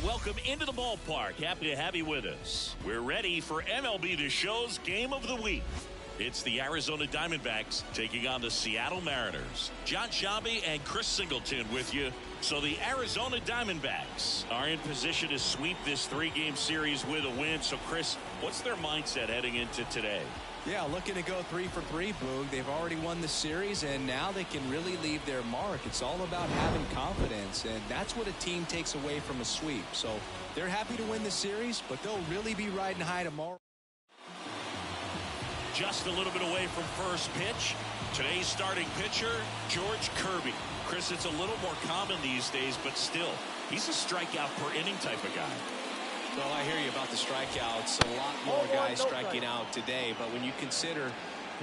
welcome into the ballpark. Happy to have you with us. We're ready for MLB The Show's Game of the Week. It's the Arizona Diamondbacks taking on the Seattle Mariners. John Shambi and Chris Singleton with you. So the Arizona Diamondbacks are in position to sweep this three-game series with a win. So, Chris, what's their mindset heading into today? Yeah, looking to go 3 for 3, Boog. They've already won the series, and now they can really leave their mark. It's all about having confidence, and that's what a team takes away from a sweep. So they're happy to win the series, but they'll really be riding high tomorrow. Just a little bit away from first pitch. Today's starting pitcher, George Kirby. Chris, it's a little more common these days, but still, he's a strikeout per inning type of guy. Well, I hear you about the strikeouts. A lot more guys striking out today, but when you consider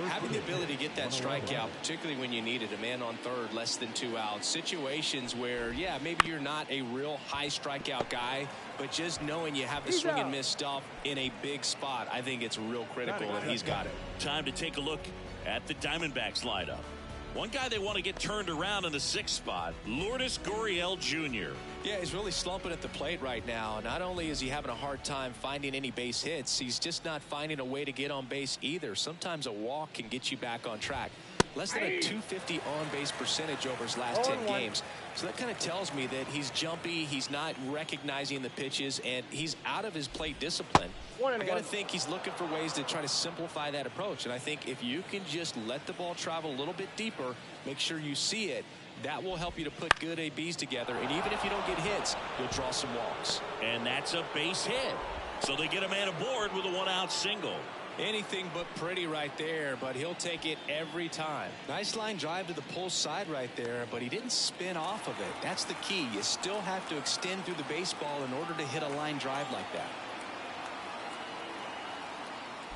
having the ability to get that strikeout, particularly when you need it, a man on third, less than 2 outs, situations where, yeah, maybe you're not a real high strikeout guy, but just knowing you have the swing and miss stuff in a big spot, I think it's real critical, and he's got it. Time to take a look at the Diamondbacks lineup. One guy they want to get turned around in the 6th spot, Lourdes Gurriel Jr. Yeah, he's really slumping at the plate right now. Not only is he having a hard time finding any base hits, he's just not finding a way to get on base either. Sometimes a walk can get you back on track. Less than a .250 on-base percentage over his last 10 games. So that kind of tells me that he's jumpy, he's not recognizing the pitches, and he's out of his plate discipline. I got to think he's looking for ways to try to simplify that approach. And I think if you can just let the ball travel a little bit deeper, make sure you see it, that will help you to put good ABs together. And even if you don't get hits, you'll draw some walks. And that's a base hit. So they get a man aboard with a 1-out single. Anything but pretty right there, but he'll take it every time. Nice line drive to the pull side right there, but he didn't spin off of it. That's the key. You still have to extend through the baseball in order to hit a line drive like that.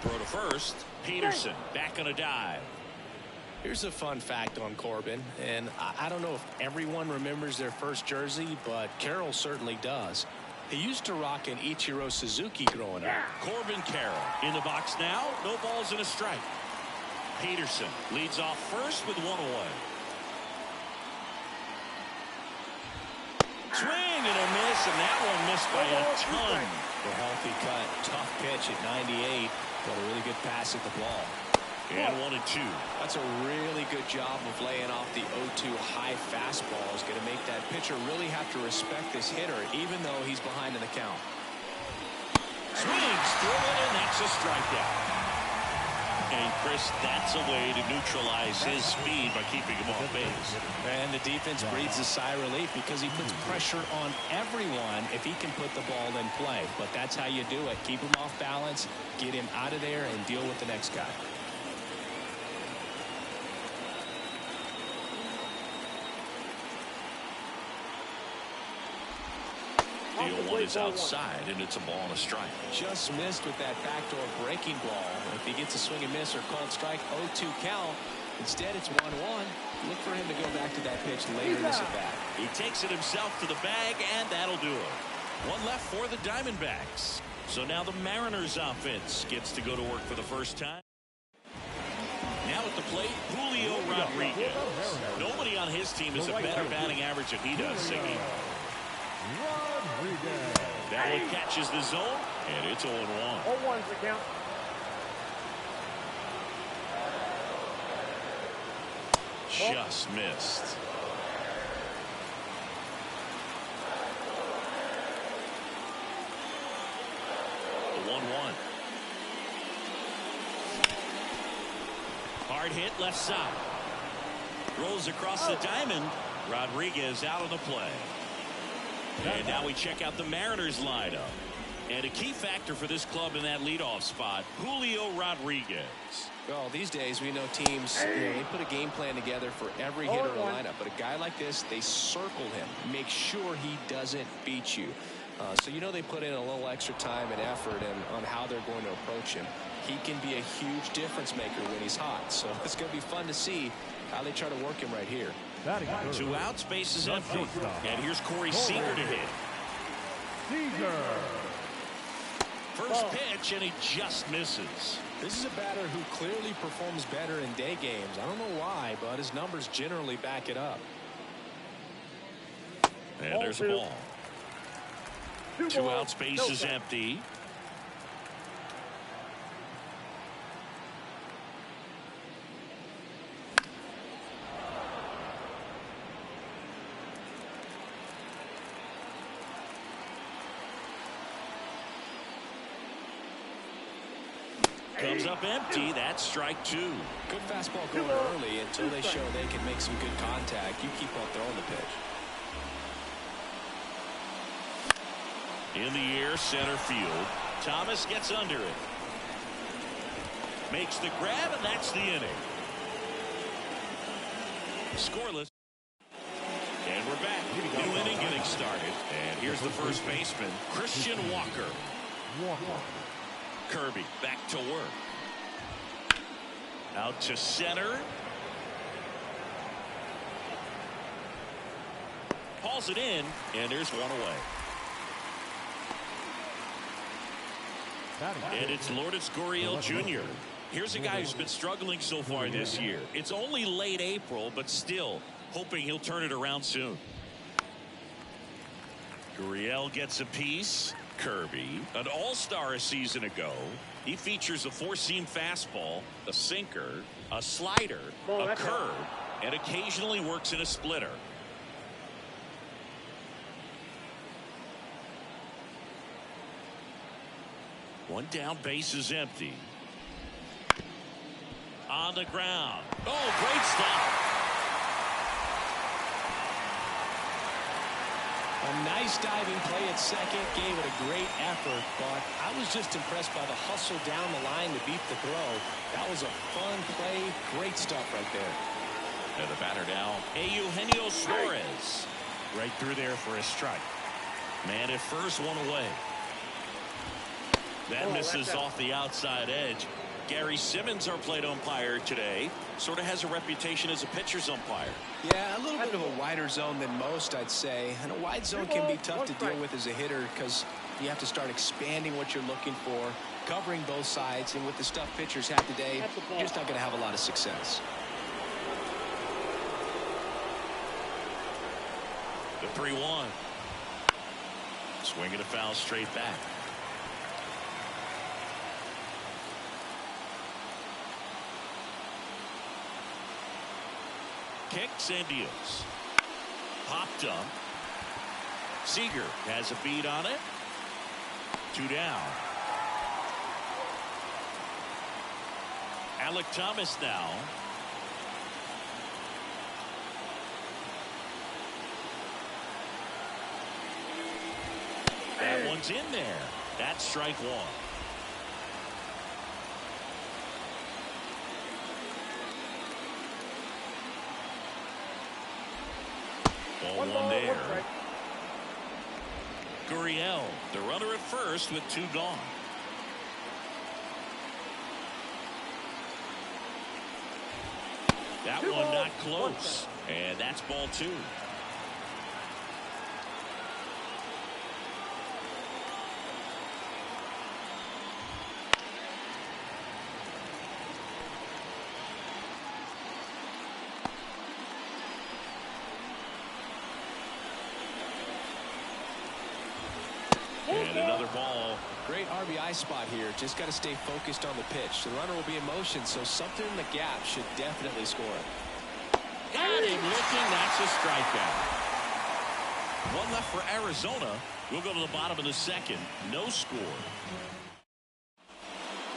Throw to first. Peterson back on a dive. Here's a fun fact on Corbin, and I don't know if everyone remembers their first jersey, but Carroll certainly does. He used to rock an Ichiro Suzuki growing up. Corbin Carroll in the box now. No balls and a strike. Peterson leads off first with 1 away. Swing and a miss, and that one missed by a ton. A healthy cut, tough pitch at 98, but a really good pass at the ball. And 1-2. That's a really good job of laying off the 0-2 high fastball. Is going to make that pitcher really have to respect this hitter, even though he's behind in the count. Swings through it, and that's a strikeout. And Chris, that's a way to neutralize his speed by keeping him off base. And the defense breathes a sigh of relief because he puts pressure on everyone if he can put the ball in play. But that's how you do it. Keep him off balance, get him out of there, and deal with the next guy. The 0-1 is outside, and it's a ball and a strike. Just missed with that backdoor breaking ball. If he gets a swing and miss or called strike, 0-2 count. Instead, it's 1-1. Look for him to go back to that pitch later in this at-bat. He takes it himself to the bag, and that'll do it. One left for the Diamondbacks. So now the Mariners offense gets to go to work for the first time. Now at the plate, Julio Rodriguez. Nobody on his team has a better batting average than he does, Siggy. That one catches the zone, and it's 0-1. 0-1's the count. Just missed. The 1-1. Hard hit left side. Rolls across the diamond. Rodriguez out of the play. And now we check out the Mariners lineup. And a key factor for this club in that leadoff spot, Julio Rodriguez. Well, these days we know teams, they put a game plan together for every hitter in the lineup. But a guy like this, they circle him, make sure he doesn't beat you. So they put in a little extra time and effort on how they're going to approach him. He can be a huge difference maker when he's hot. So it's going to be fun to see how they try to work him right here. 2 outs, base is empty. And here's Corey Seager to hit. First pitch, and he just misses. This is a batter who clearly performs better in day games. I don't know why, but his numbers generally back it up. And there's a ball. Two out, space is empty. Comes up empty. That's strike two. Good fastball going early until they show they can make some good contact. You keep on throwing the pitch. In the air, center field. Thomas gets under it. Makes the grab, and that's the inning. Scoreless. And we're back. New inning getting started. And here's the first baseman, Christian Walker. Kirby back to work. Out to center. Hauls it in, and there's one away. And it's Lourdes Gurriel Jr. Here's a guy who's been struggling so far this year. It's only late April, but still hoping he'll turn it around soon. Gurriel gets a piece. Kirby, an all-star a season ago. He features a four-seam fastball, a sinker, a slider, a curve, and occasionally works in a splitter. One down, base is empty. On the ground. Oh, great stop. A nice diving play at second, gave it a great effort, but I was just impressed by the hustle down the line to beat the throw. That was a fun play. Great stuff right there. And the batter now, Eugenio Suarez. Right through there for a strike. Man at first, one away. That misses off the outside edge. Gary Simmons, our plate umpire today, sort of has a reputation as a pitcher's umpire. Yeah, a little bit of a wider zone than most, I'd say. And a wide zone can be tough to deal with as a hitter because you have to start expanding what you're looking for, covering both sides, and with the stuff pitchers have today, you're just not going to have a lot of success. The 3-1. Swinging a foul straight back. Kicks and deals. Popped up. Seager has a beat on it. 2 down. Alec Thomas now. That one's in there. That's strike one. Ball one there. Gurriel, the runner at first with 2 gone. That one not close. And that's ball 2. And another ball. Great RBI spot here. Just got to stay focused on the pitch. The runner will be in motion, so something in the gap should definitely score. Got him looking. That's a strikeout. One left for Arizona. We'll go to the bottom of the second. No score.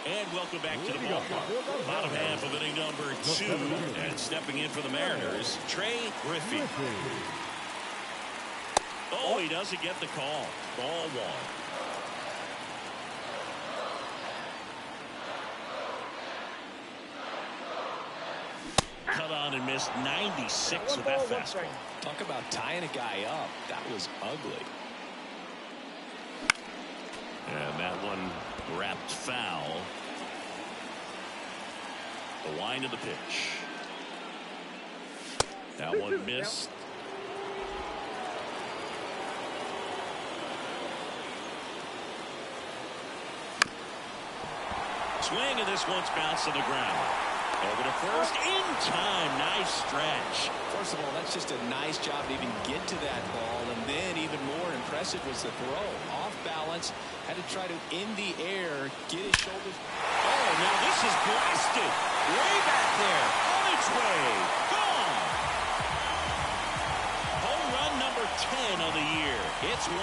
And welcome back to the ballpark. Bottom half of inning number 2. And stepping in for the Mariners, Trey Griffey. Oh, he doesn't get the call. Ball 1. Cut on and missed 96 with that fastball. Talk about tying a guy up. That was ugly. And that one wrapped foul. The line of the pitch. That one missed. Swing, and this one's bounced to the ground. Over to first, in time. Nice stretch. First of all, that's just a nice job to even get to that ball, and then even more impressive impressive was the throw. Off balance, had to try to, in the air, get his shoulders. Oh, now this is blasted. Way back there. On its way. Gone. Home run number 10 of the year. It's 1-0.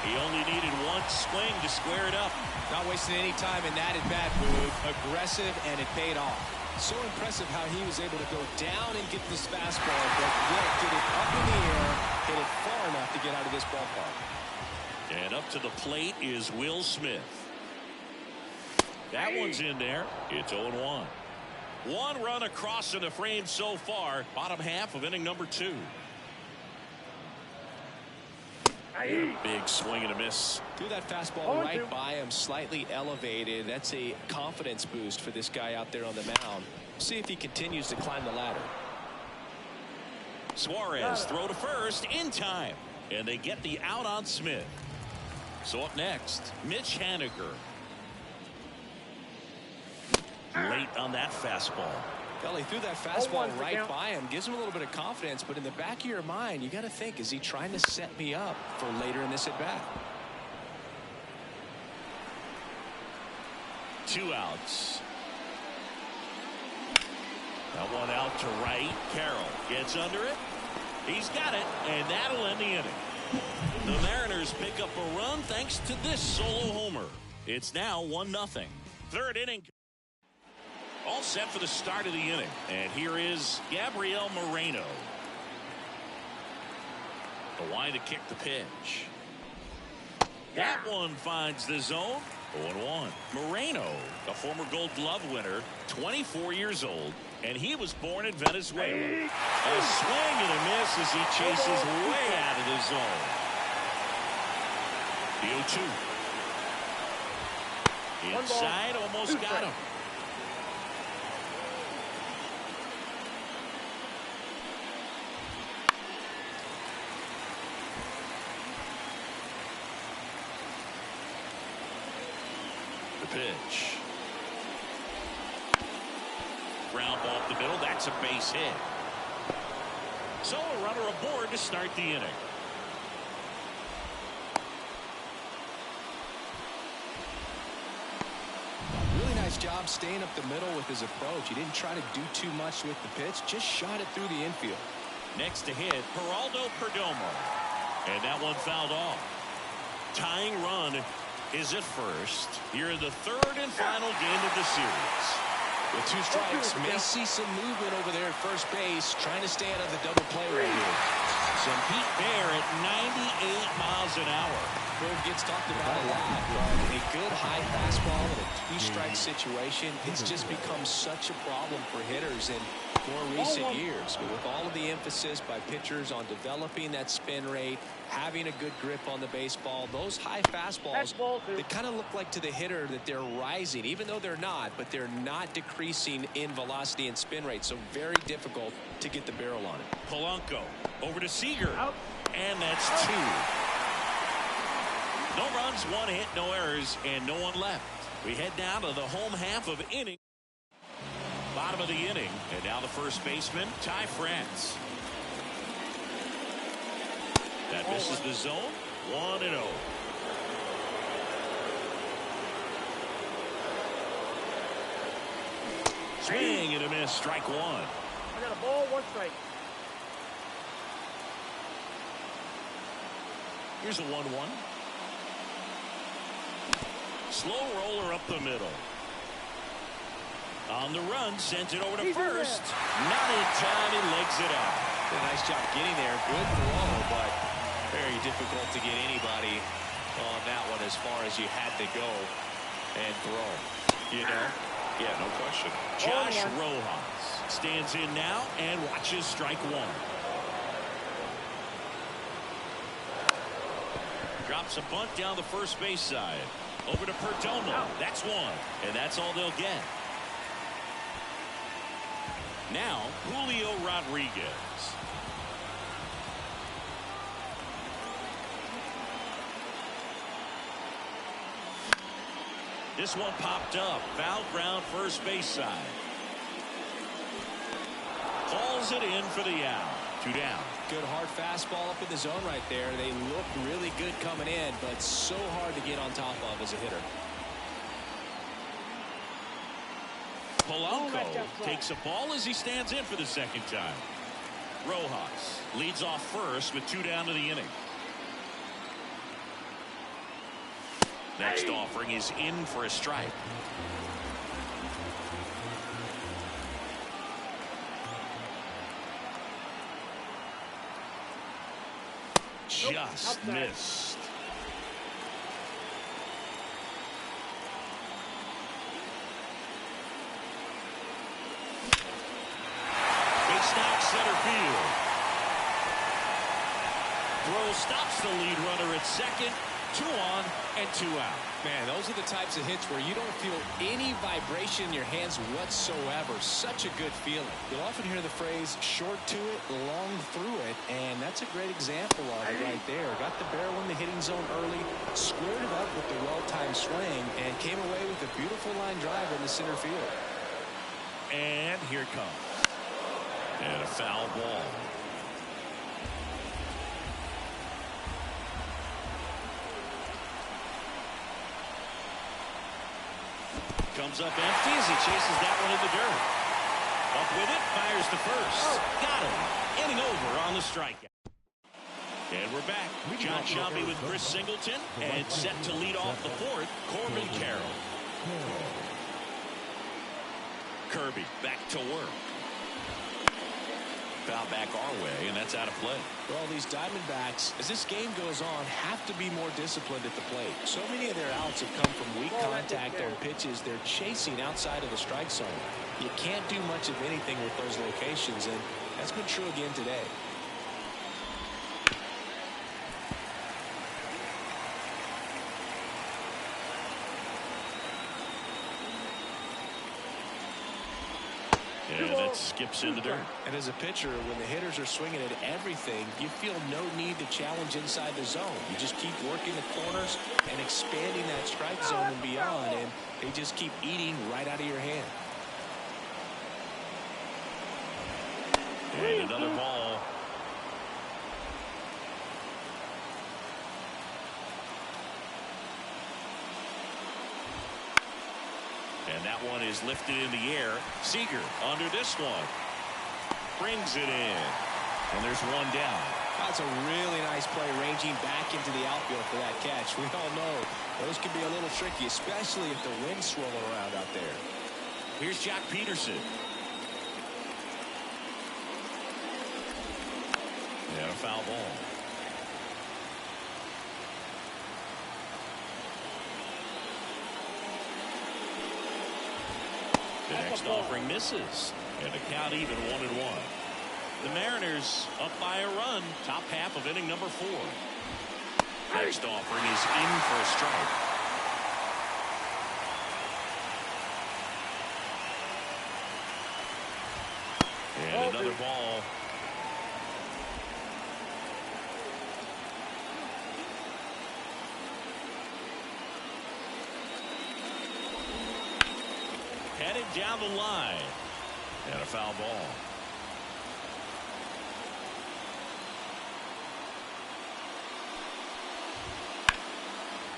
He only needed one swing to square it up. Not wasting any time in that at-bat move. Aggressive, and it paid off. So impressive how he was able to go down and get this fastball, but yet get it up in the air, hit it far enough to get out of this ballpark. And up to the plate is Will Smith. That one's in there. It's 0-1. One run across in the frame so far. Bottom half of inning number 2. Big swing and a miss. Threw that fastball right by him, slightly elevated. That's a confidence boost for this guy out there on the mound. See if he continues to climb the ladder. Suarez throw to first in time. And they get the out on Smith. So up next, Mitch Haniger. Late on that fastball. Well, he threw that fastball right by him. Gives him a little bit of confidence, but in the back of your mind, you got to think, is he trying to set me up for later in this at-bat? 2 outs. That one out to right. Carroll gets under it. He's got it, and that'll end the inning. The Mariners pick up a run thanks to this solo homer. It's now 1-0. Third inning. All set for the start of the inning. And here is Gabriel Moreno. The line to kick the pitch. That one finds the zone. 0-1. Moreno, a former Gold Glove winner, 24 years old, and he was born in Venezuela. A swing and a miss as he chases way out of the zone. The 0-2. Inside, almost got him. Pitch. Ground ball up the middle. That's a base hit. So a runner aboard to start the inning. Really nice job staying up the middle with his approach. He didn't try to do too much with the pitch. Just shot it through the infield. Next to hit, Geraldo Perdomo. And that one fouled off. Tying run is at first here in the third and final game of the series. With 2 strikes, may see some movement over there at first base, trying to stay out of the double play right here. Some heat there at 98 miles an hour. Bird gets talked about a lot, but a good high fastball in a 2-strike situation, it's just become such a problem for hitters in more recent years. But with all of the emphasis by pitchers on developing that spin rate, having a good grip on the baseball, those high fastballs, they kind of look like to the hitter that they're rising, even though they're not, but they're not decreasing in velocity and spin rate. So very difficult to get the barrel on it. Polanco over to Seager. And that's 2. No runs, 1 hit, no errors, and no one left. We head down to the home half of inning. Bottom of the inning, and now the first baseman, Ty France. That misses the zone. 1-0. Swing and a miss. Strike 1. I got a ball, 1 strike. Here's a 1-1. Slow roller up the middle. On the run, sends it over to first. Not in time, he legs it out. Did a nice job getting there. Good throw, but very difficult to get anybody on that one as far as you had to go and throw. You know? Yeah, no question. Josh Rojas stands in now and watches strike 1. Drops a bunt down the first base side. Over to Perdomo. That's 1. And that's all they'll get. Now, Julio Rodriguez. This one popped up. Foul ground first base side. Calls it in for the out. 2 down. Good hard fastball up in the zone right there. They look really good coming in, but so hard to get on top of as a hitter. Polanco takes a ball as he stands in for the second time. Rojas leads off first with 2 down to the inning. Next offering is in for a strike. Just missed. Base knock center field. Throw stops the lead runner at second. 2 on and 2 out. Man, those are the types of hits where you don't feel any vibration in your hands whatsoever. Such a good feeling. You'll often hear the phrase short to it, long through it, and that's a great example of it right there. Got the barrel in the hitting zone early, squared it up with the well-timed swing, and came away with a beautiful line drive in the center field. And here it comes. And a foul ball. Comes up empty as he chases that one in the dirt. Up with it, fires to first. Got him. Inning over on the strikeout. And we're back. John Sciambi with Chris Singleton, and set to lead off the fourth, Corbin Carroll. Kirby back to work. Foul back our way, and that's out of play. Well, these Diamondbacks, as this game goes on, have to be more disciplined at the plate. So many of their outs have come from weak contact on pitches they're chasing outside of the strike zone. You can't do much of anything with those locations, and that's been true again today. And that skips in the dirt. And as a pitcher, when the hitters are swinging at everything, you feel no need to challenge inside the zone. You just keep working the corners and expanding that strike zone and beyond, and they just keep eating right out of your hand. And another ball. And that one is lifted in the air. Seager under this one. Brings it in. And there's one down. That's a really nice play, ranging back into the outfield for that catch. We all know those can be a little tricky, especially if the wind's swirling around out there. Here's Jock Peterson. And a foul ball. The next offering misses, and the count even 1-1. The Mariners up by a run, top half of inning number 4. Next offering is in for a strike. And another ball. Headed down the line. And a foul ball.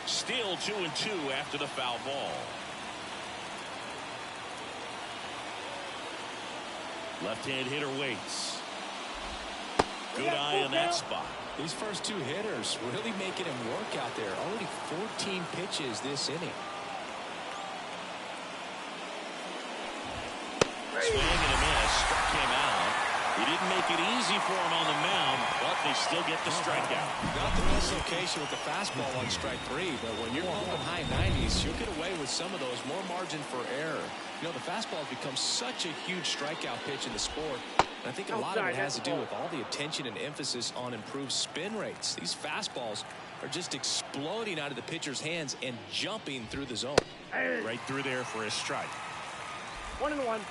Still 2-2 after the foul ball. Left-hand hitter waits. Good eye on that spot. These first 2 hitters really making him work out there. Only 14 pitches this inning. Swing and a miss. Struck him out. He didn't make it easy for him on the mound, but they still get the strikeout. Not the best location with the fastball on strike 3, but when you're going high 90s, you'll get away with some of those. More margin for error. You know, the fastball has become such a huge strikeout pitch in the sport. And I think a lot of it has to do with all the attention and emphasis on improved spin rates. These fastballs are just exploding out of the pitcher's hands and jumping through the zone. Right through there for a strike. 1-1.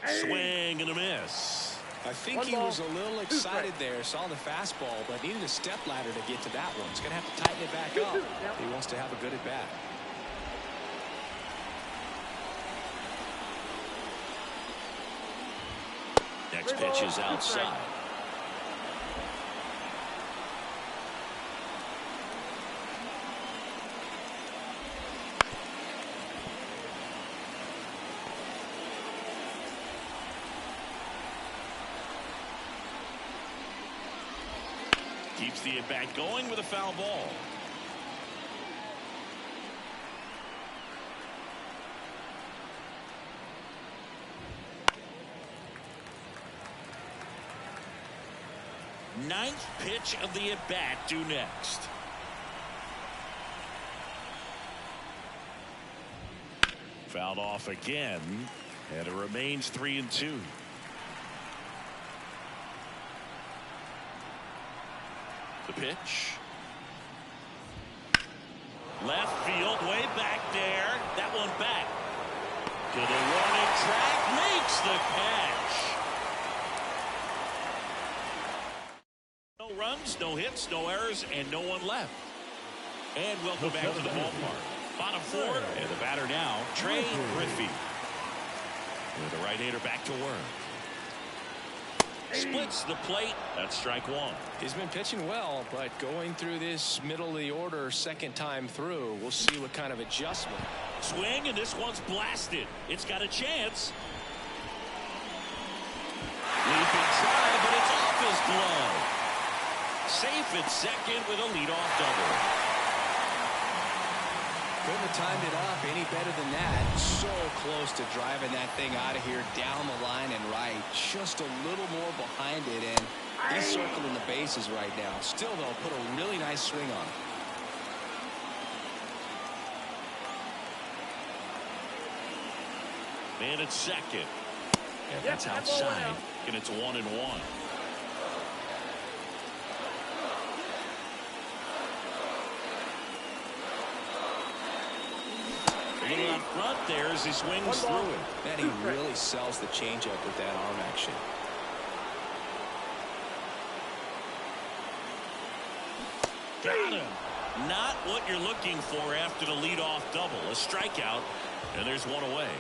Swing and a miss. I think he was a little excited there, saw the fastball, but needed a step ladder to get to that one. He's going to have to tighten it back up. He wants to have a good at-bat. Pitch is outside. Keeps the at-bat going with a foul ball. Ninth pitch of the at-bat due next. Fouled off again, and it remains 3-2. The pitch. Left field, way back there. That one back. To the warning track, makes the catch. No runs, no hits, no errors, and no one left. And welcome back to the ballpark. Bottom four, and the batter now, Trey Griffey. With the right-hander back to work. Splits the plate. That's strike one. He's been pitching well, but going through this middle of the order second time through, we'll see what kind of adjustment. Swing, and this one's blasted. It's got a chance. Leaping try, but it's off his glove. Safe at second with a leadoff double. Couldn't have timed it up any better than that. So close to driving that thing out of here down the line and right. Just a little more behind it, and he's circling the bases right now. Still, though, put a really nice swing on it. Man at second. And that's outside. And it's 1-1. Out front there as he swings through it. Man, he really sells the changeup with that arm action. Got him. Not what you're looking for after the leadoff double. A strikeout, and there's one away.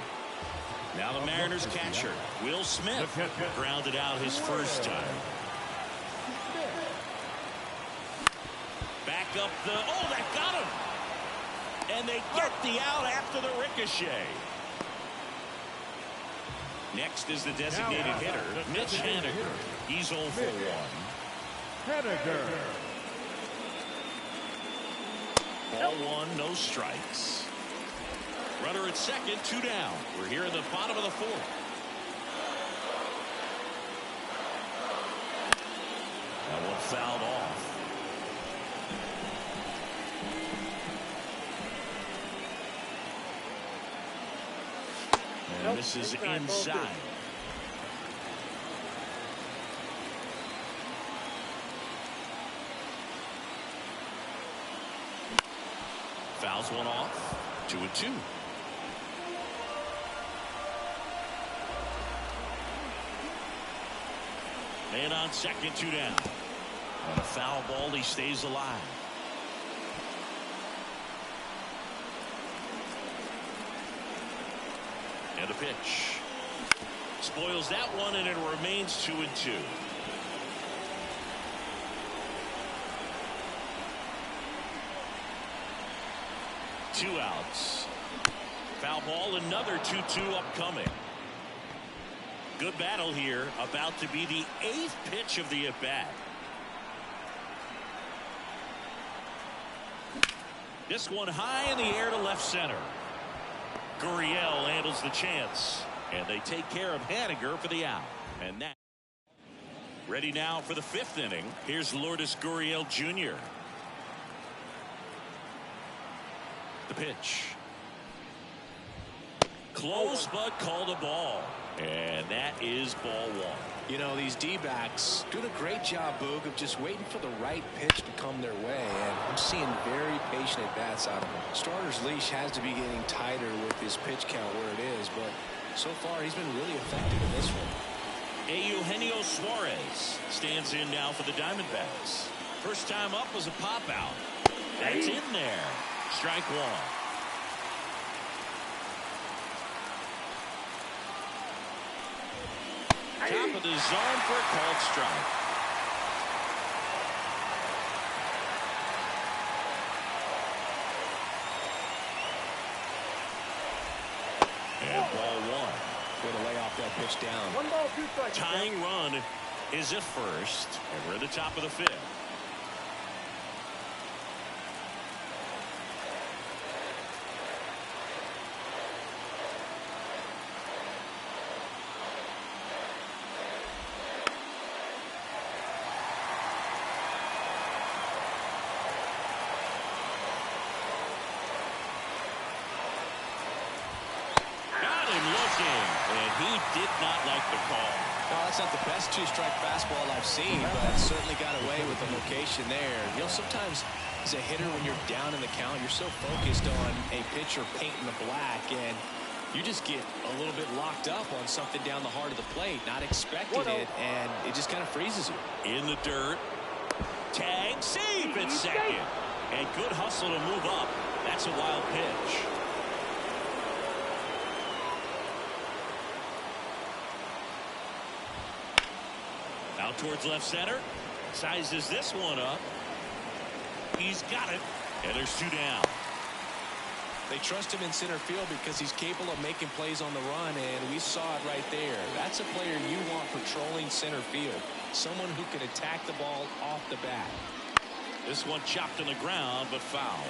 Now the Mariners catcher, Will Smith, grounded out his first time. Back up the, oh, that got him. And they get the out after the ricochet. Next is the designated hitter, Mitch Haniger. He's 0 for 1. Haniger. Ball one, no strikes. Runner at second, 2 down. We're here in the bottom of the fourth. That one fouled off. And this is inside. Fouls one off. 2-2. Man on second, 2 down. On a foul ball, he stays alive. And the pitch. Spoils that one, and it remains 2-2. Two outs. Foul ball, another 2-2 upcoming. Good battle here. About to be the 8th pitch of the at-bat. This one high in the air to left center. Gurriel handles the chance, and they take care of Haniger for the out. And that. Ready now for the 5th inning. Here's Lourdes Gurriel Jr. The pitch. Close, but called a ball. And that is ball one. You know, these D-backs doing a great job, Boog, of just waiting for the right pitch to come their way. And I'm seeing very patient at-bats out of them. Starter's leash has to be getting tighter with his pitch count where it is, but so far he's been really effective in this one. Eugenio Suarez stands in now for the Diamondbacks. First time up was a pop-out. That's in there. Strike one. Top of the zone for a called strike. And ball one. Way to lay off that pitch down. 1 ball, 2 strikes. Tying run is at first, and we're at the top of the fifth. And he did not like the call. Well, that's not the best two-strike fastball I've seen, but certainly got away with the location there. You know, sometimes as a hitter, when you're down in the count, you're so focused on a pitcher painting the black, and you just get a little bit locked up on something down the heart of the plate, not expecting it, and it just kind of freezes you. In the dirt. Tag, safe at second. And good hustle to move up. That's a wild pitch. Out towards left center. Sizes this one up. He's got it. And there's 2 down. They trust him in center field because he's capable of making plays on the run, and we saw it right there. That's a player you want patrolling center field. Someone who can attack the ball off the bat. This one chopped on the ground, but foul.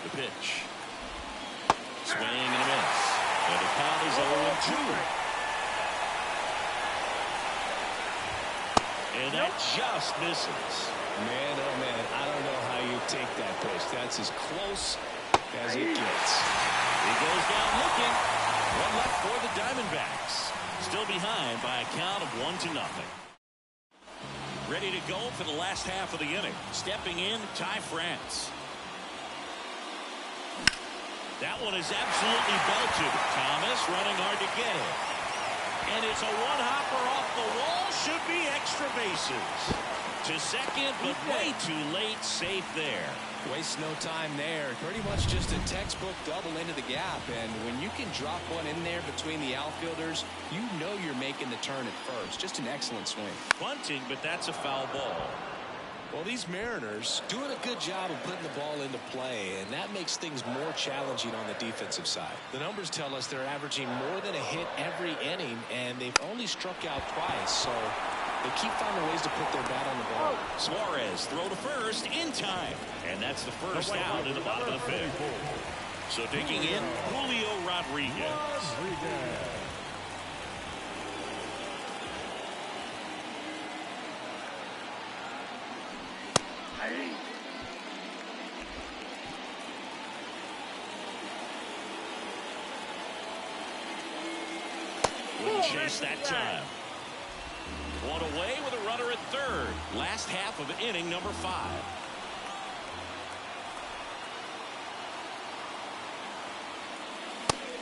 The pitch. Swing and a miss. And the count is 0-2. And that just misses. Man, oh man, I don't know how you take that pitch. That's as close as it gets. He goes down looking. One left for the Diamondbacks. Still behind by a count of 1-0. Ready to go for the last half of the inning. Stepping in, Ty France. That one is absolutely belted. Thomas running hard to get it. And it's a one-hopper off the wall. Should be extra bases. To second, but way too late. Safe there. Waste no time there. Pretty much just a textbook double into the gap. And when you can drop one in there between the outfielders, you know you're making the turn at first. Just an excellent swing. Bunting, but that's a foul ball. Well, these Mariners doing a good job of putting the ball into play, and that makes things more challenging on the defensive side. The numbers tell us they're averaging more than a hit every inning, and they've only struck out twice, so they keep finding ways to put their bat on the ball. Suarez throw to first in time, and that's the first out in the bottom of the fifth. So digging in, Julio Rodriguez. Wouldn't chase that time. One away with a runner at third. Last half of inning number 5.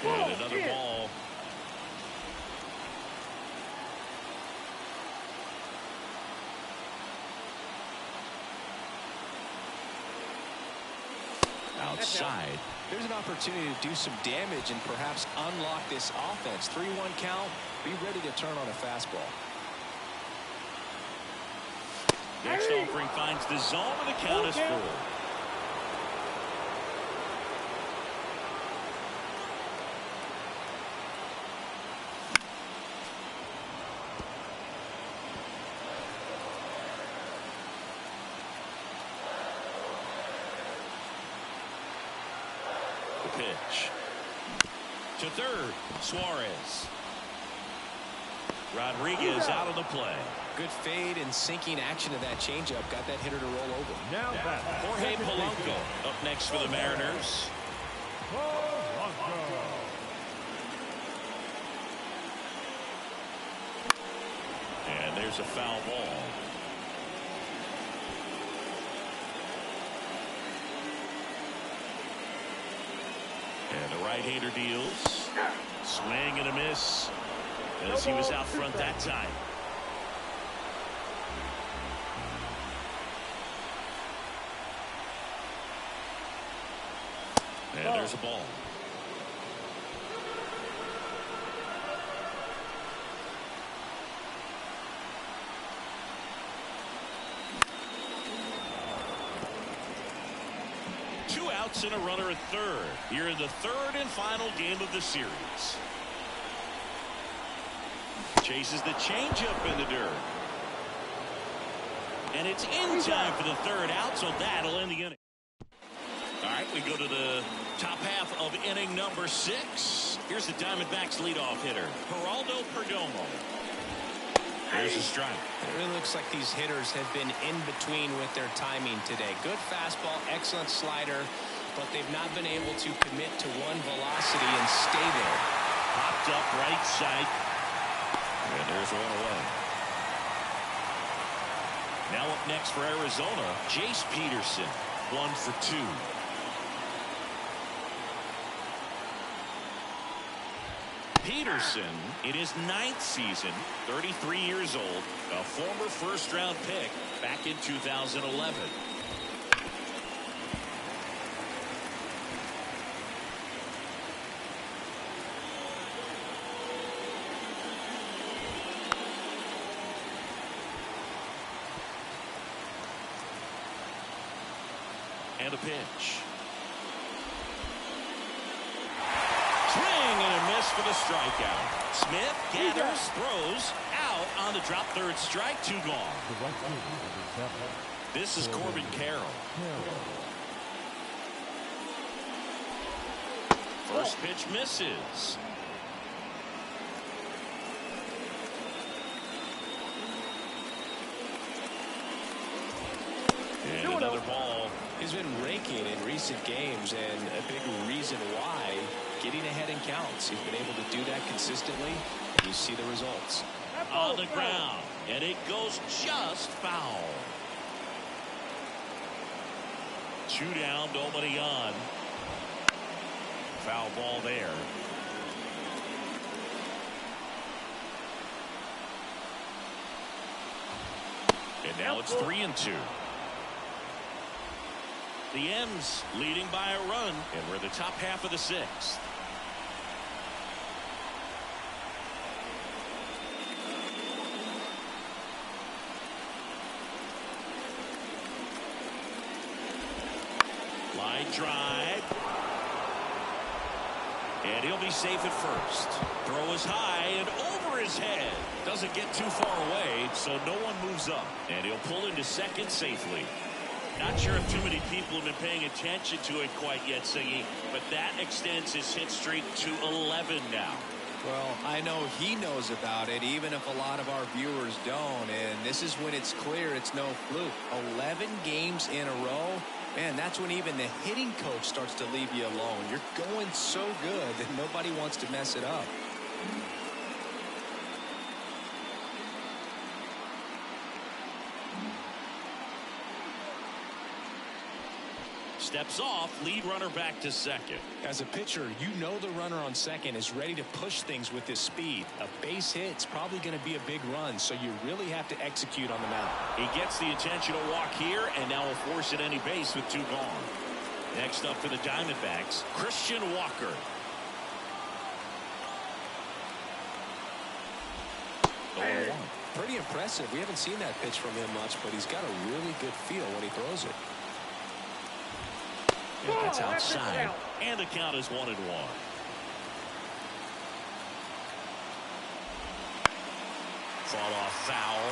And another ball. Outside. There's an opportunity to do some damage and perhaps unlock this offense. 3-1 count. Be ready to turn on a fastball. Next offering finds the zone, and the count is full. The pitch. To third, Suarez. Rodriguez out of the play. Good fade and sinking action of that changeup got that hitter to roll over. Now back. Jorge Polanco up next for the Mariners. And there's a foul ball. And the right-hander deals. Swing and a miss as he was out front that time. And there's a ball. outs and a runner at third here in the third and final game of the series. Chases the changeup in the dirt. And it's in time for the third out, so that'll end the inning. All right, we go to the top half of inning number 6. Here's the Diamondbacks leadoff hitter, Geraldo Perdomo. There's a strike. It really looks like these hitters have been in between with their timing today. Good fastball, excellent slider, but they've not been able to commit to one velocity and stay there. Popped up right side. And there's one away. Now up next for Arizona, Jace Peterson, 1 for 2. Peterson, in his 9th season, 33 years old, a former first-round pick back in 2011. And a pitch. Swing and a miss for the strikeout. Smith gathers, throws, out on the drop, third strike, 2 gone. This is Corbin Carroll. First pitch misses. And another ball. He's been raking in recent games, and a big reason why, getting ahead in counts. He's been able to do that consistently. You see the results. On the ground, and it goes just foul. 2 down, nobody on. Foul ball there. And now it's 3-2. The M's leading by a run, and we're the top half of the 6th. Line drive. And he'll be safe at first. Throw is high and over his head. Doesn't get too far away, so no one moves up. And he'll pull into second safely. Not sure if too many people have been paying attention to it quite yet, Siggy, but that extends his hit streak to 11 now. Well, I know he knows about it, even if a lot of our viewers don't. And this is when it's clear it's no fluke. 11 games in a row. Man, that's when even the hitting coach starts to leave you alone. You're going so good that nobody wants to mess it up. Steps off, lead runner back to second. As a pitcher, you know the runner on second is ready to push things with his speed. A base hit's probably going to be a big run, so you really have to execute on the mound. He gets the intentional walk here, and now will force at any base with 2 gone. Next up for the Diamondbacks, Christian Walker. Pretty impressive. We haven't seen that pitch from him much, but he's got a really good feel when he throws it. Yeah, that's outside, and the count is 1-1. Fall off foul.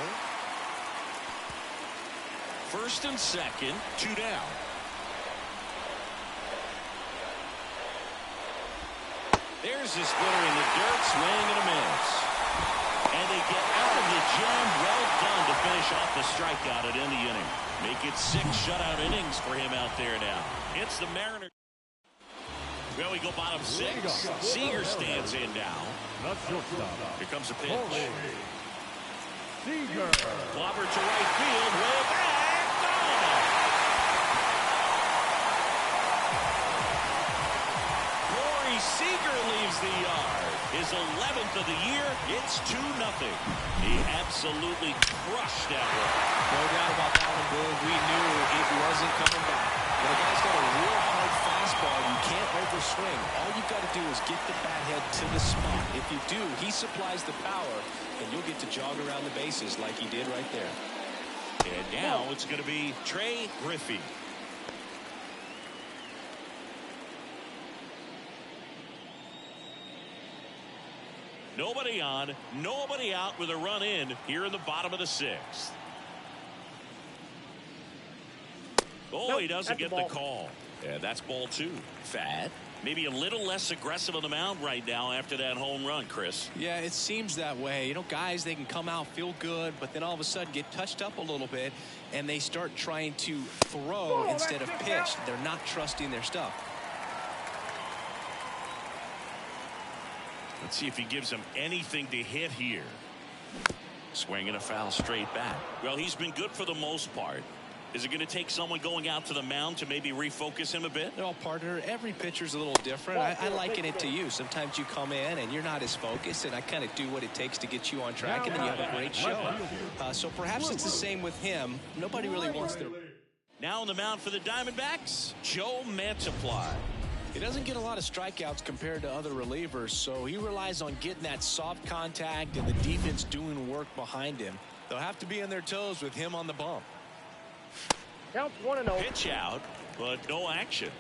First and second, 2 down. There's the splitter in the dirt, swing and a miss. And they get out of the jam. Well done to finish off the strikeout at end the inning. Make it 6 shutout innings for him out there now. It's the Mariners. Well, we go bottom 6. Seager stands in now. Here comes a pitch. Seager. Clobber to right field. Way back. Gone. Corey Seager leaves the yard. His 11th of the year. It's 2-0. He absolutely crushed that one. No doubt about that one, Boone. We knew it wasn't coming back. When a guy's got a real hard fastball, you can't overswing. All you've got to do is get the bat head to the spot. If you do, he supplies the power, and you'll get to jog around the bases like he did right there. And now it's going to be Trey Griffey. nobody on, nobody out with a run in here in the bottom of the 6th. Oh, he doesn't get the call. Yeah, that's ball 2. Fad. Maybe a little less aggressive on the mound right now after that home run, Chris. Yeah, it seems that way. You know, guys, they can come out, feel good, but then all of a sudden get touched up a little bit, and they start trying to throw instead of pitch. They're not trusting their stuff. Let's see if he gives him anything to hit here. Swinging a foul straight back. Well, he's been good for the most part. Is it going to take someone going out to the mound to maybe refocus him a bit? Well, partner, every pitcher's a little different. I liken it to you. Sometimes you come in and you're not as focused, and I kind of do what it takes to get you on track, and then you have a great show. So perhaps it's the same with him. Nobody really wants to. Now on the mound for the Diamondbacks, Joe Mantiply. He doesn't get a lot of strikeouts compared to other relievers, so he relies on getting that soft contact and the defense doing work behind him. They'll have to be on their toes with him on the bump. Counts 1-0. Pitch out, but no action.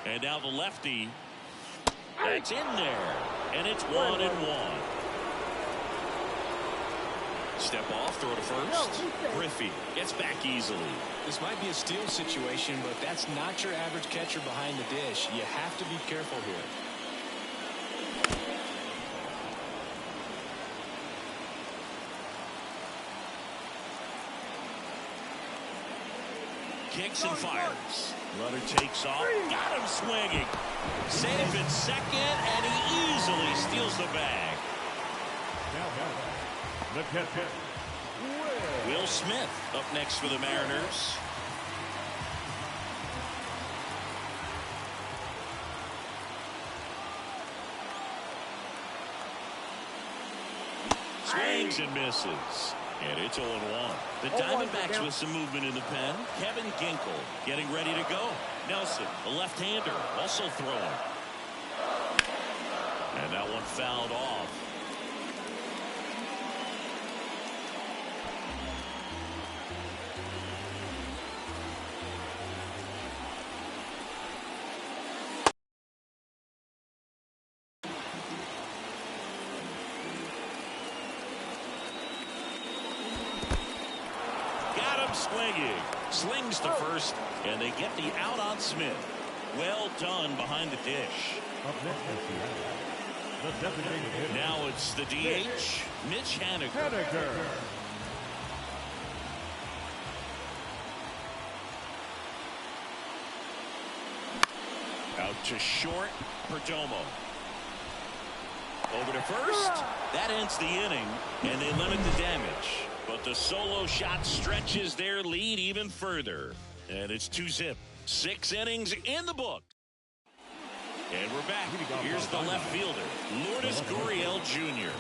And now the lefty. It's in there. And it's 1-1. Step off, throw to first. Griffey gets back easily. This might be a steal situation, but that's not your average catcher behind the dish. You have to be careful here. Kicks and fires. Runner takes off. Got him swinging. Safe at second, and he easily steals the bag. The catcher, Will Smith up next for the Mariners. Swings and misses. And it's 0-1. The Diamondbacks with some movement in the pen. Kevin Ginkel getting ready to go. Nelson, the left-hander, also throwing. And that one fouled off. Swinging, slings to first, and they get the out on Smith. Well done behind the dish. up next is the designated hitter. Now it's the DH, Mitch Haniger. Haniger. Out to short, Perdomo. Over to first. That ends the inning, and they limit the damage. But the solo shot stretches their lead even further. And it's 2-zip. 6 innings in the book. And we're back. Here's the left fielder, Lourdes Gurriel Jr.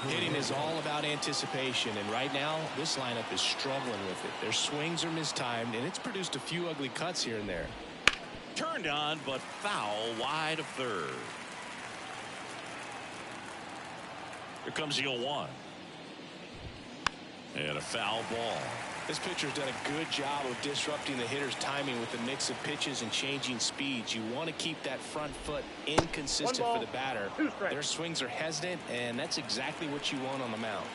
Hitting is all about anticipation, and right now this lineup is struggling with it. Their swings are mistimed, and it's produced a few ugly cuts here and there. Turned on, but foul wide of third. Here comes the 0-1. And a foul ball. This pitcher's done a good job of disrupting the hitter's timing with a mix of pitches and changing speeds. You want to keep that front foot inconsistent for the batter. Their swings are hesitant, and that's exactly what you want on the mound.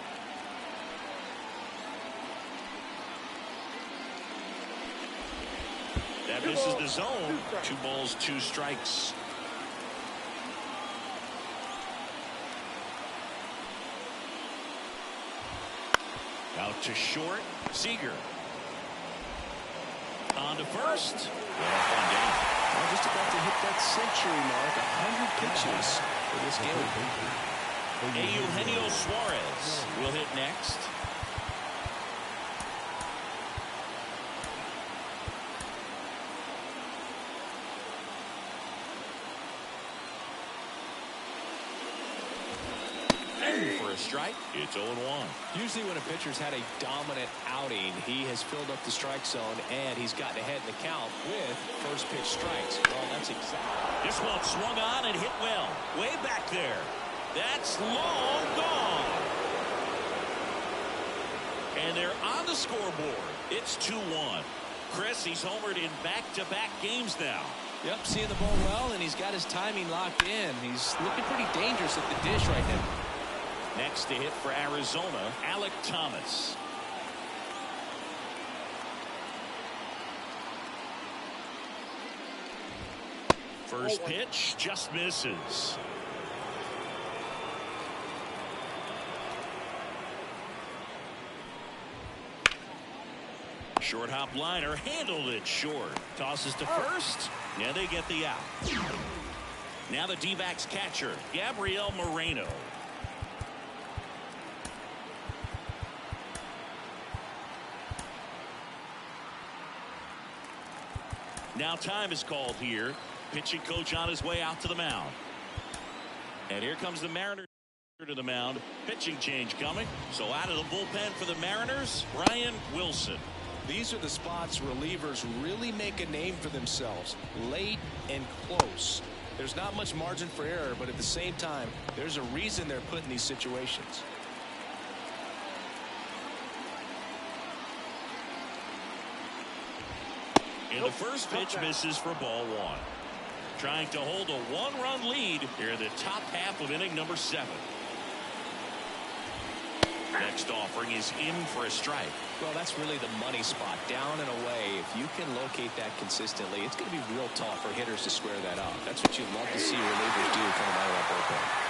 That misses the zone. 2 balls, 2 strikes. Out to short, Seager. On to first. Off on down. Well, just about to hit that century mark. 100 pitches for this game. Eugenio Suarez will hit next. For a strike, it's 0-1. Usually when a pitcher's had a dominant outing, he has filled up the strike zone and he's gotten ahead in the count with first pitch strikes. Well, that's exactly. This one swung on and hit well. Way back there. That's long gone. And they're on the scoreboard. It's 2-1. Chris, he's homered in back-to-back games now. Yep, seeing the ball well, and he's got his timing locked in. He's looking pretty dangerous at the dish right now. Next to hit for Arizona, Alec Thomas. First pitch just misses. Short hop liner handled it short. Tosses to first, and they get the out. Now the D-backs catcher, Gabriel Moreno. Now time is called here. Pitching coach on his way out to the mound. And here comes the Mariners to the mound. Pitching change coming. So out of the bullpen for the Mariners, Brian Wilson. These are the spots relievers really make a name for themselves. Late and close. There's not much margin for error, but at the same time, there's a reason they're put in these situations. And the first pitch misses for ball one. Trying to hold a one-run lead here in the top half of inning number 7. Next offering is in for a strike. Well, that's really the money spot, down and away. If you can locate that consistently, it's going to be real tough for hitters to square that up. That's what you love to see relievers do coming out of that bullpen.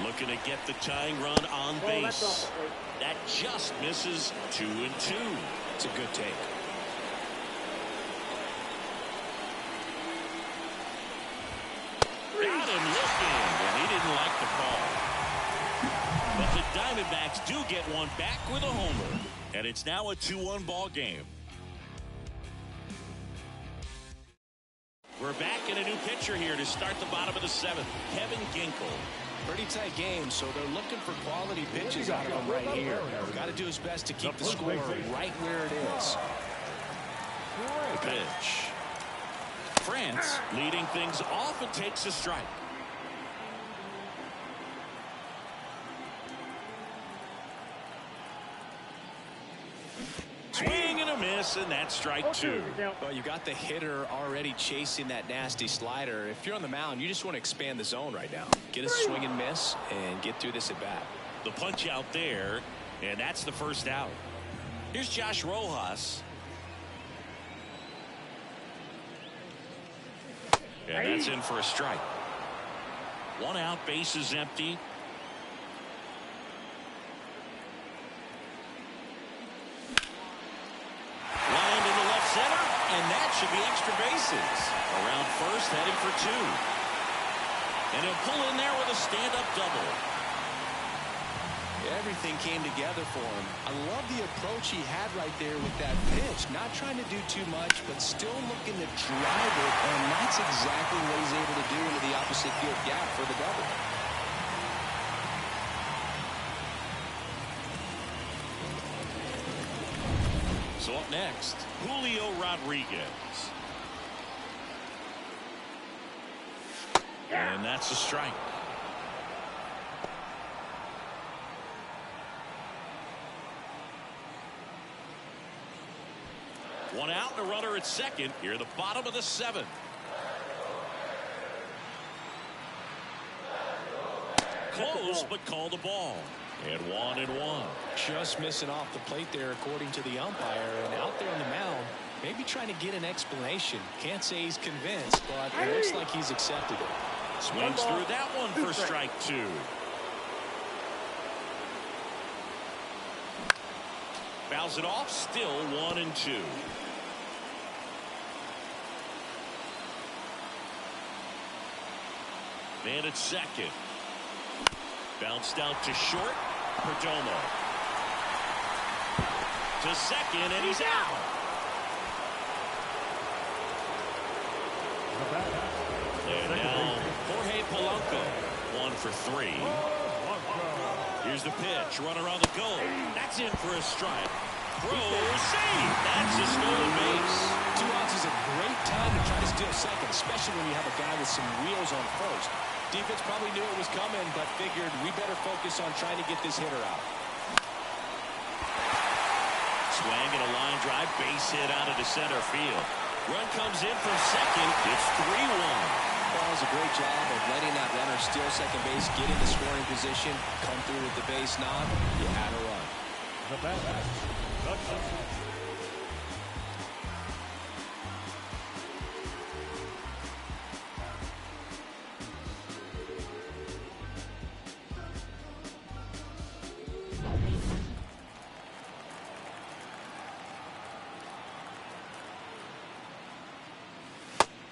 Looking to get the tying run on base. That just misses. 2-2. It's a good take. Got him looking, and he didn't like the call. But the Diamondbacks do get one back with a homer. And it's now a 2-1 ball game. We're back in a new pitcher here to start the bottom of the 7th. Kevin Ginkel. Pretty tight game, so they're looking for quality pitches out of him right here. Got to do his best to keep the score right where it is. The pitch. France leading things off and takes a strike. Swing and a miss, and that's strike 2. Well, you got the hitter already chasing that nasty slider. If you're on the mound, you just want to expand the zone right now. Get a swing and miss and get through this at bat. The punch out there, and that's the first out. Here's Josh Rojas. And that's in for a strike. 1 out, base is empty. And that should be extra bases. Around first, heading for 2. And he'll pull in there with a stand-up double. Everything came together for him. I love the approach he had right there with that pitch. Not trying to do too much, but still looking to drive it. And that's exactly what he's able to do into the opposite field gap for the double. So up next, Julio Rodriguez. And that's a strike. One out and a runner at second here at the bottom of the 7th. Close, but called the ball. And 1-1. Just missing off the plate there, according to the umpire. And out there on the mound, maybe trying to get an explanation. Can't say he's convinced, but it looks like he's accepted it. Swings through that one for strike 2. Fouls it off, still 1-2. Man at second. Bounced out to short. Perdomo. To second, and he's out. And now Jorge Polanco, 1 for 3. Here's the pitch. Runner on the go. That's in for a strike. Throw, save. That's a stolen base. 2 outs is a great time to try to steal second, especially when you have a guy with some wheels on first. Defense probably knew it was coming, but figured we better focus on trying to get this hitter out. Swing and a line drive, base hit out into center field. Run comes in from second. It's 3-1. That was a great job of letting that runner steal second base, get into scoring position, come through with the base knock. You had a run. The back.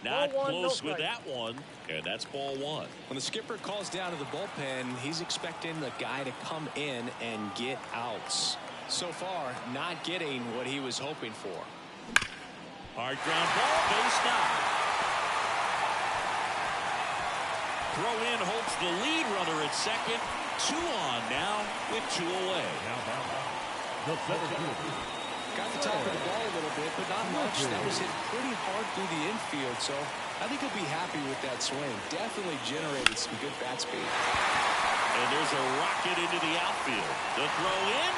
Not close with that one, and that's ball 1. When the skipper calls down to the bullpen, he's expecting the guy to come in and get outs. So far, not getting what he was hoping for. Hard ground ball, base knock. Throw in holds the lead runner at second. 2 on now with 2 away. The center fielder. Got the top of the ball a little bit, but not much. That was hit pretty hard through the infield, so I think he'll be happy with that swing. Definitely generated some good bat speed. And there's a rocket into the outfield. The throw in,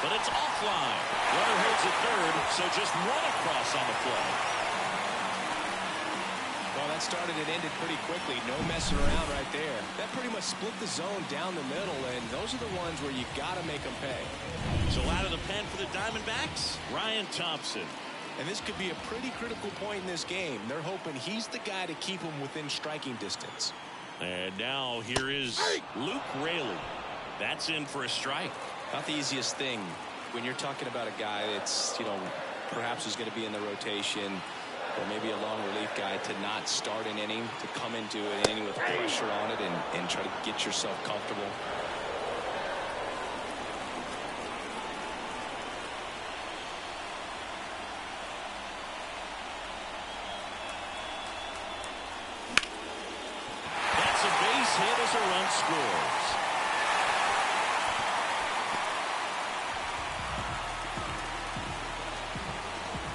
but it's offline. Runner holds at third, so just 1 across on the play. Well, that started and ended pretty quickly. No messing around right there. That pretty much split the zone down the middle, and those are the ones where you got to make them pay. So out of the pen for the Diamondbacks, Ryan Thompson. And this could be a pretty critical point in this game. They're hoping he's the guy to keep them within striking distance. And now here is Luke Raley. That's in for a strike. Not the easiest thing when you're talking about a guy that's, perhaps is going to be in the rotation, or maybe a long relief guy, to not start an inning, to come into an inning with pressure on it and try to get yourself comfortable. That's a base hit as a run scores.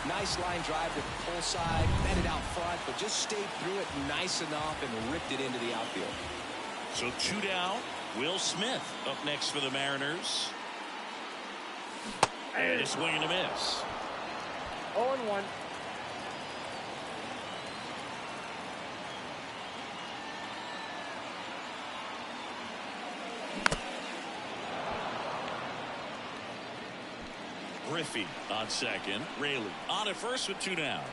Nice line drive to the pull side, met it out front, but just stayed through it nice enough and ripped it into the outfield. So 2 down. Will Smith up next for the Mariners. And a swing and a miss. 0-1. Griffey on second. Raley on at first with 2 down.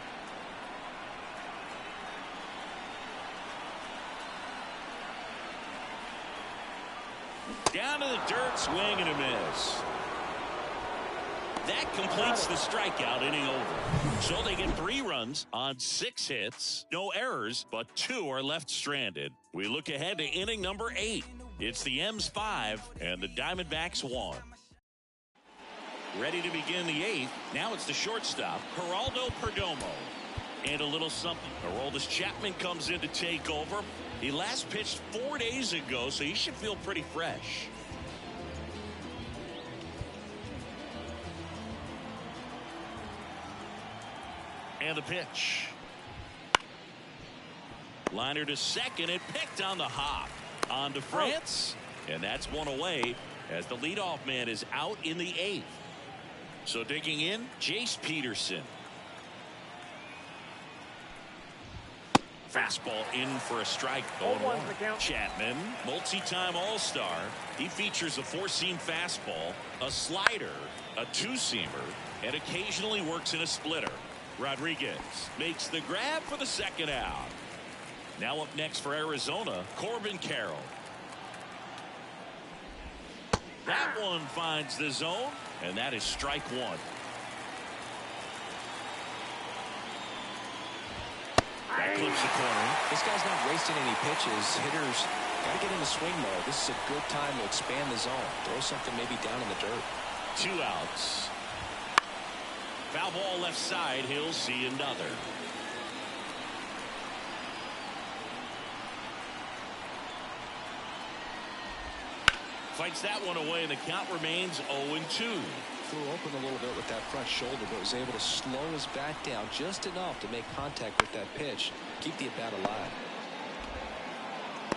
Down to the dirt, swing and a miss. That completes the strikeout inning over. So they get 3 runs on 6 hits. No errors, but 2 are left stranded. We look ahead to inning number 8. It's the M's 5 and the Diamondbacks 1. Ready to begin the 8th. Now it's the shortstop, Geraldo Perdomo. And a little something. Aroldis Chapman comes in to take over. He last pitched 4 days ago, so he should feel pretty fresh. And the pitch. Liner to second and picked on the hop. On to France. And that's 1 away as the leadoff man is out in the 8th. So digging in, Jace Peterson. Fastball in for a strike. 0-1. Chapman, multi-time All-Star. He features a 4-seam fastball, a slider, a 2-seamer, and occasionally works in a splitter. Rodriguez makes the grab for the 2nd out. Now up next for Arizona, Corbin Carroll. That one finds the zone, and that is strike 1. That clips the corner. This guy's not wasting any pitches. Hitters got to get in the swing mode. This is a good time to expand the zone. Throw something maybe down in the dirt. 2 outs. Foul ball left side. He'll see another. fights that one away, and the count remains 0-2. Flew open a little bit with that front shoulder, but was able to slow his bat down just enough to make contact with that pitch. Keep the at-bat alive.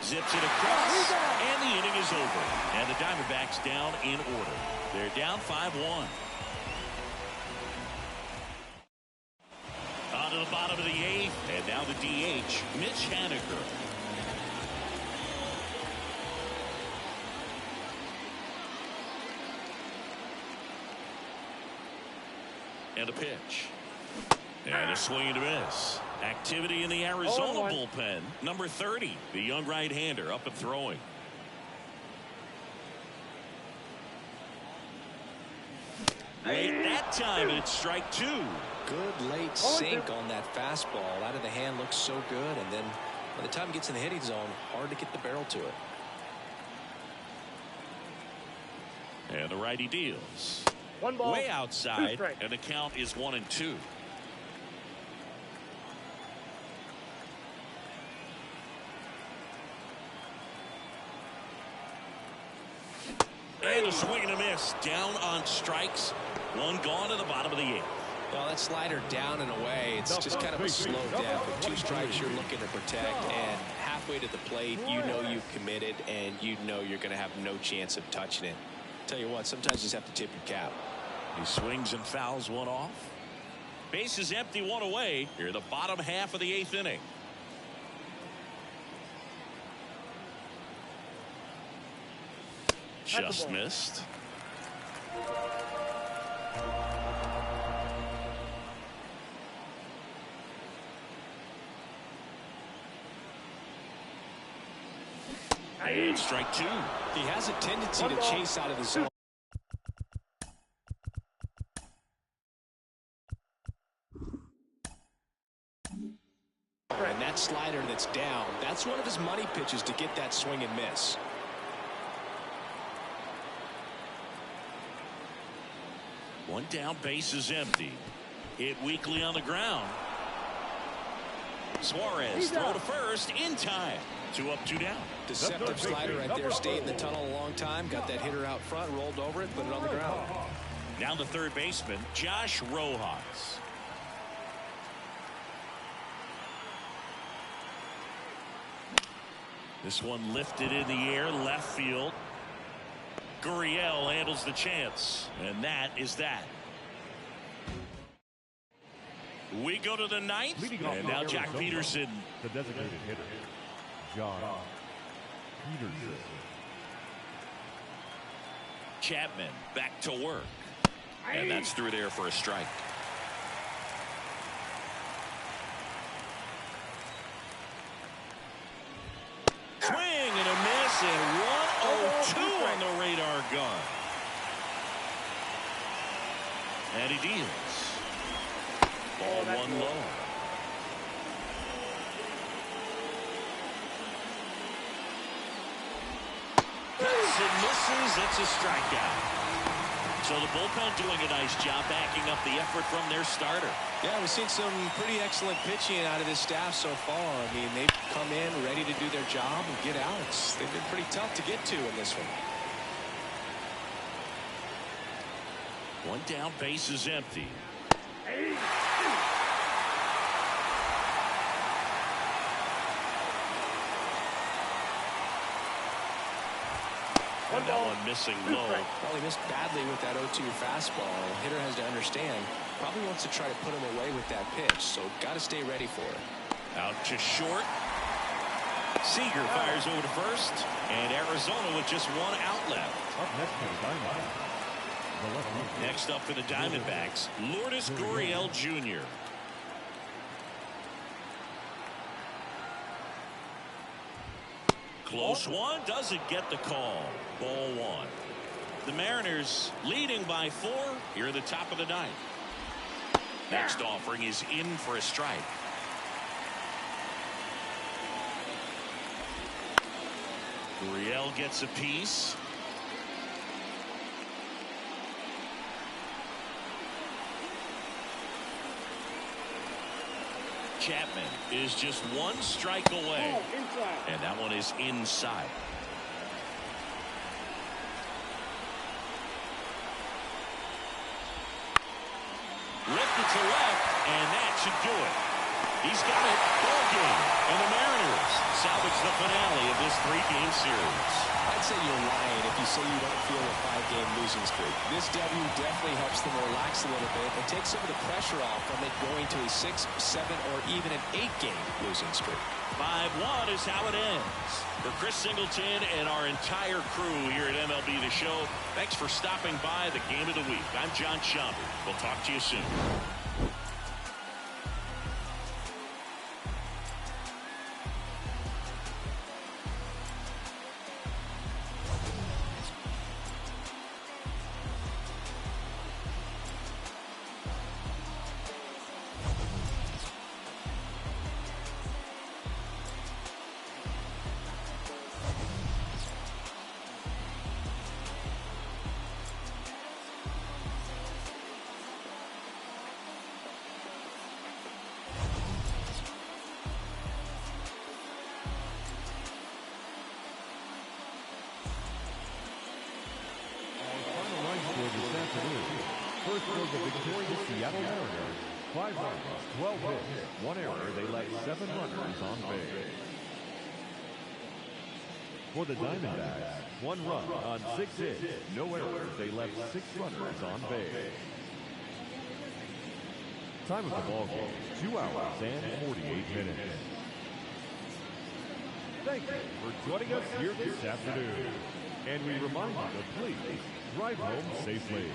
Zips it across, and the inning is over. And the Diamondbacks down in order. They're down 5-1. On to the bottom of the 8th, and now the DH, Mitch Haniger. And a pitch. And a swing and a miss. Activity in the Arizona bullpen. Number 30, the young right-hander, up and throwing. Late that time, and it's strike 2. Good late sink on that fastball. Out of the hand looks so good, and then by the time it gets in the hitting zone, hard to get the barrel to it. And the righty deals. One ball, way outside, and the count is 1-2. And a swing and a miss. Down on strikes. One gone to the bottom of the 8th. Well, that slider down and away, it's just kind of a slow death. With 2 strikes, you're looking to protect, and halfway to the plate, you know you've committed, and you know you're going to have no chance of touching it. Tell you what, sometimes you just have to tip your cap. He swings and fouls one off. Base is empty, one away. Here, the bottom half of the 8th inning. Just missed. And strike 2. He has a tendency to chase out of the zone. And that slider that's down, that's one of his money pitches to get that swing and miss. One down, base is empty. Hit weakly on the ground. Suarez throw to first in time. 2 up, 2 down. Deceptive slider right there. Stayed in the tunnel a long time. Got that hitter out front, rolled over it, put it on the ground. Now the third baseman, Josh Rojas. This one lifted in the air, left field. Gurriel handles the chance, and that is that. We go to the 9th, and now Jack Peterson. The designated hitter, John Peterson. Chapman back to work, and that's through there for a strike. Swing and a miss, and 1-0-2 on the radar gun. And he deals. Ball 1 low. Hits and misses. It's a strikeout. So the bullpen doing a nice job backing up the effort from their starter. Yeah, we've seen some pretty excellent pitching out of this staff so far. I mean, they've come in ready to do their job and get outs. They've been pretty tough to get to in this one. One down, base is empty. And that one missing low. Well, he missed badly with that 0-2 fastball. The hitter has to understand, probably wants to try to put him away with that pitch, so got to stay ready for it. Out to short. Seager fires over to first, and Arizona with just 1 out left. Next up for the Diamondbacks, Lourdes Gurriel Jr. Close one, doesn't get the call. Ball 1. The Mariners leading by 4 here at the top of the 9th. Next offering is in for a strike. Gurriel gets a piece. Chapman is just 1 strike away. And that one is inside. it to left, and that should do it. He's got it. Ball game. And the Mariners salvage the finale of this 3-game series. I'd say you're lying if you say you don't feel a 5-game losing streak. This W definitely helps them relax a little bit and take some of the pressure off from it going to a 6, 7, or even an 8-game losing streak. 5-1 is how it ends. For Chris Singleton and our entire crew here at MLB The Show, thanks for stopping by the Game of the Week. I'm John Schaumburg. We'll talk to you soon. First was the victorious Seattle Mariners. 5 runs, 12 hits, 1 error. They let 7 runners on base. For the Diamondbacks, 1 run on 6 hits, no errors. They left 6 runners on base. Time of the ball game, 2 hours and 48 minutes. Thank you for joining us here this afternoon. And we remind you to please drive home safely.